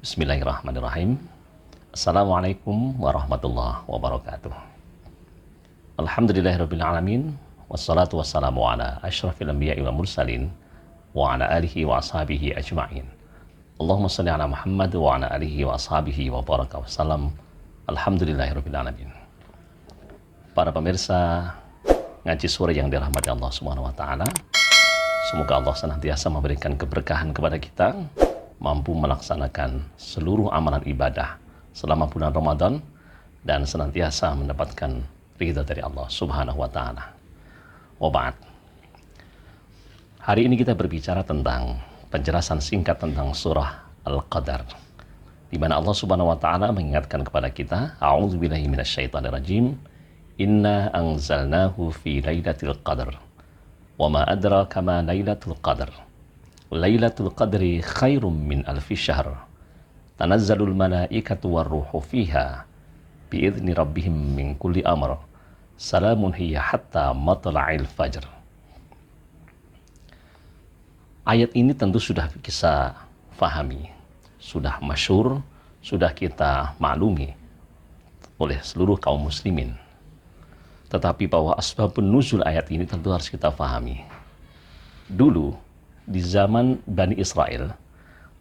Bismillahirrahmanirrahim. Assalamualaikum warahmatullahi wabarakatuh. Alhamdulillahirrabbilalamin. Wassalatu wassalamu ala ashrafil anbiya'i wal mursalin wa ala alihi wa ashabihi ajma'in. Allahumma salli ala Muhammad wa ala alihi wa ashabihi wa baraka wassalam. Alhamdulillahirrabbilalamin. Para pemirsa ngaji sore yang dirahmati Allah Subhanahu wa taala, semoga Allah senantiasa memberikan keberkahan kepada kita, mampu melaksanakan seluruh amalan ibadah selama bulan Ramadan dan senantiasa mendapatkan ridha dari Allah Subhanahu wa taala. Wa ba'd. Hari ini kita berbicara tentang penjelasan singkat tentang surah Al-Qadar, di mana Allah Subhanahu wa taala mengingatkan kepada kita, a'udzubillahi minasyaitonirrajim, inna anzalnahu fi lailatul qadar wa ma adraka ma lailatul qadar. Lailatul Qadri khairum min alfi syahr. Tanazzalul malaikatu warruhu fiha biizni rabbihim min kulli amr. Salamun hiya hatta matla'il fajr. Ayat ini tentu sudah kita fahami, sudah masyhur, sudah kita maklumi oleh seluruh kaum muslimin. Tetapi bahwa asbabun nuzul ayat ini tentu harus kita fahami. Dulu di zaman Bani Israel,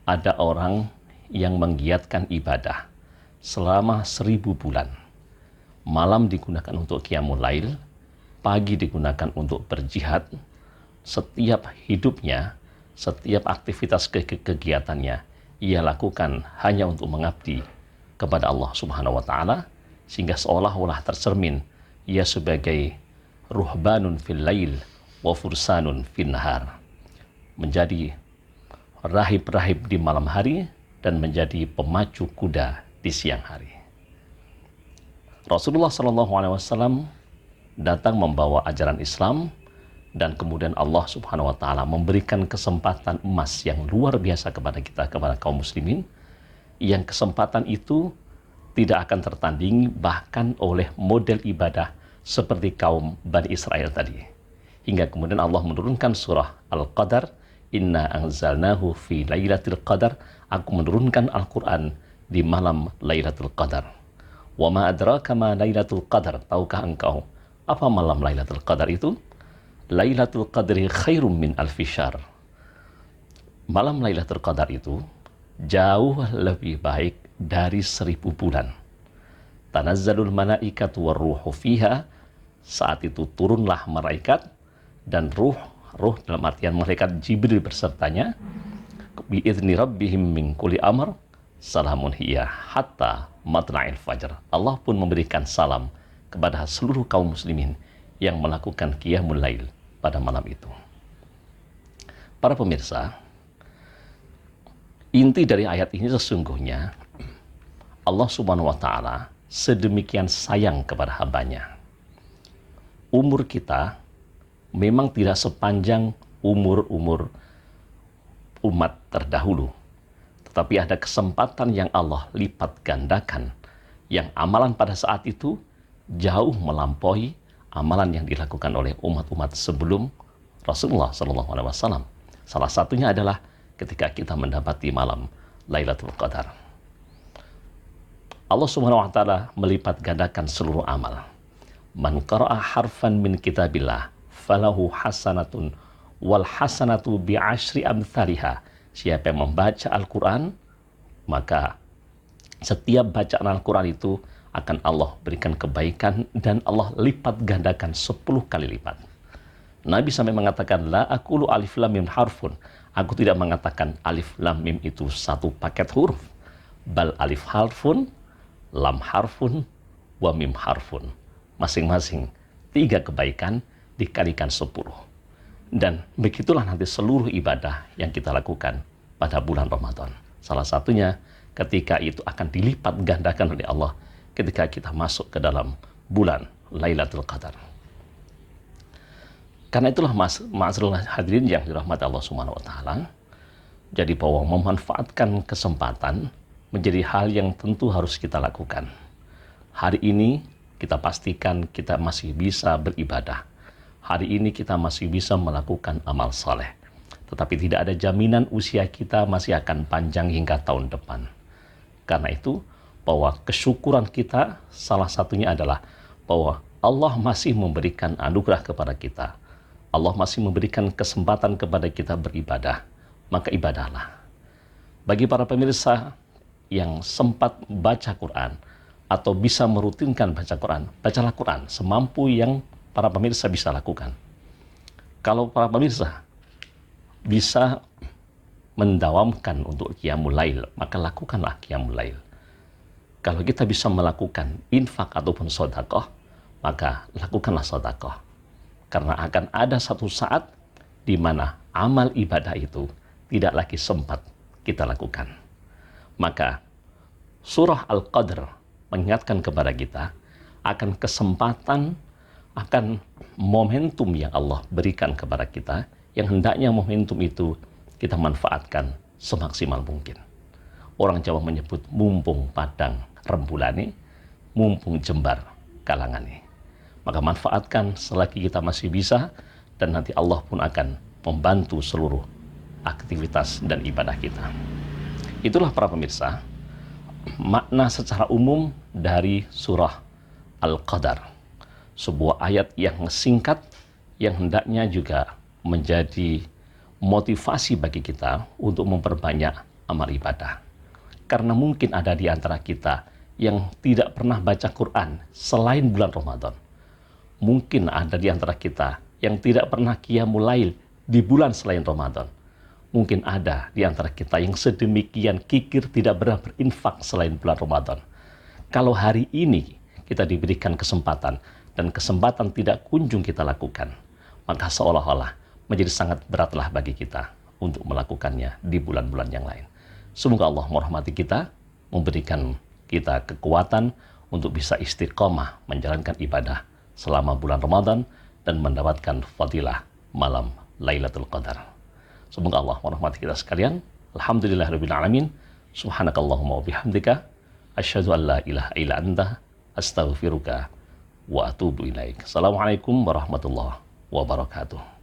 ada orang yang menggiatkan ibadah selama 1000 bulan. Malam digunakan untuk qiyamul lail, pagi digunakan untuk berjihad. Setiap hidupnya, setiap aktivitas kegiatannya, ia lakukan hanya untuk mengabdi kepada Allah Subhanahu wa taala, sehingga seolah-olah tercermin ia sebagai ruhbanun fil lail wa fursanun fin nahar, menjadi rahib-rahib di malam hari dan menjadi pemacu kuda di siang hari. Rasulullah SAW datang membawa ajaran Islam, dan kemudian Allah Subhanahu wa taala memberikan kesempatan emas yang luar biasa kepada kita, kepada kaum muslimin, yang kesempatan itu tidak akan tertandingi bahkan oleh model ibadah seperti kaum Bani Israel tadi. Hingga kemudian Allah menurunkan surah Al-Qadar, inna anzalnahu fi lailatul qadar, aku menurunkan Al-Quran di malam Lailatul Qadar. Wa ma adraka ma Lailatul Qadar, tahukah engkau apa malam Lailatul Qadar itu? Lailatul Qadri khairum min alfi syahr. Malam Lailatul Qadar itu jauh lebih baik dari 1000 bulan. Tanazzalul malaikatu warruhu fiha, saat itu turunlah malaikat dan ruh dalam artian malaikat Jibril bersertanya, biizni rabbihim min kulli amr, salamun hiya hatta matla'il fajr. Allah pun memberikan salam kepada seluruh kaum muslimin yang melakukan qiyamul lail pada malam itu. Para pemirsa, inti dari ayat ini sesungguhnya Allah Subhanahu wa taala sedemikian sayang kepada hambanya. Umur kita memang tidak sepanjang umur-umur umat terdahulu, tetapi ada kesempatan yang Allah lipat gandakan, yang amalan pada saat itu jauh melampaui amalan yang dilakukan oleh umat-umat sebelum Rasulullah SAW. Salah satunya adalah ketika kita mendapati malam Lailatul Qadar. Allah Subhanahu wa taala melipat gandakan seluruh amal. Man qara'a harfan min kitabillah falahu hasanatun wal hasanatu bi asyri amthaliha. Siapa yang membaca Al-Quran, maka setiap bacaan Al-Quran itu akan Allah berikan kebaikan dan Allah lipat gandakan 10 kali lipat. Nabi sampai mengatakan, la aqulu alif lam mim harfun, aku tidak mengatakan alif lam mim itu satu paket huruf, bal alif harfun, lam harfun, wa mim harfun. Masing-masing 3 kebaikan dikalikan 10. Dan begitulah nanti seluruh ibadah yang kita lakukan pada bulan Ramadan. Salah satunya ketika itu akan dilipat gandakan oleh Allah ketika kita masuk ke dalam bulan Lailatul Qadar. Karena itulah ma'azrul hadirin yang dirahmati Allah Subhanahu wa taala, jadi bahwa memanfaatkan kesempatan menjadi hal yang tentu harus kita lakukan. Hari ini kita pastikan kita masih bisa beribadah. Hari ini kita masih bisa melakukan amal saleh. Tetapi tidak ada jaminan usia kita masih akan panjang hingga tahun depan. Karena itu, bahwa kesyukuran kita salah satunya adalah bahwa Allah masih memberikan anugerah kepada kita. Allah masih memberikan kesempatan kepada kita beribadah. Maka ibadahlah. Bagi para pemirsa yang sempat baca Quran atau bisa merutinkan baca Quran, bacalah Quran semampu yang para pemirsa bisa lakukan. Kalau para pemirsa bisa mendawamkan untuk qiyamul lail, maka lakukanlah qiyamul lail. Kalau kita bisa melakukan infak ataupun sedekah, maka lakukanlah sedekah. Karena akan ada satu saat di mana amal ibadah itu tidak lagi sempat kita lakukan. Maka surah Al-Qadr mengingatkan kepada kita akan kesempatan, akan momentum yang Allah berikan kepada kita, yang hendaknya momentum itu kita manfaatkan semaksimal mungkin. Orang Jawa menyebut mumpung padang rembulane, mumpung jembar kalangane. Maka manfaatkan selagi kita masih bisa, dan nanti Allah pun akan membantu seluruh aktivitas dan ibadah kita. Itulah para pemirsa, makna secara umum dari surah Al-Qadar. Sebuah ayat yang singkat, yang hendaknya juga menjadi motivasi bagi kita untuk memperbanyak amal ibadah. Karena mungkin ada di antara kita yang tidak pernah baca Quran selain bulan Ramadan. Mungkin ada di antara kita yang tidak pernah qiyamul lail di bulan selain Ramadan. Mungkin ada di antara kita yang sedemikian kikir tidak pernah berinfak selain bulan Ramadan. Kalau hari ini kita diberikan kesempatan dan kesempatan tidak kunjung kita lakukan, maka seolah-olah menjadi sangat beratlah bagi kita untuk melakukannya di bulan-bulan yang lain. Semoga Allah merahmati kita, memberikan kita kekuatan untuk bisa istiqomah menjalankan ibadah selama bulan Ramadan dan mendapatkan fadilah malam Lailatul Qadar. Semoga Allah merahmati kita sekalian. Alhamdulillahirabbil alamin. Subhanakallahumma wa bihamdika asyhadu an la ilaha illa anta astaghfiruka wa atubu ilaik. Assalamualaikum warahmatullahi wabarakatuh.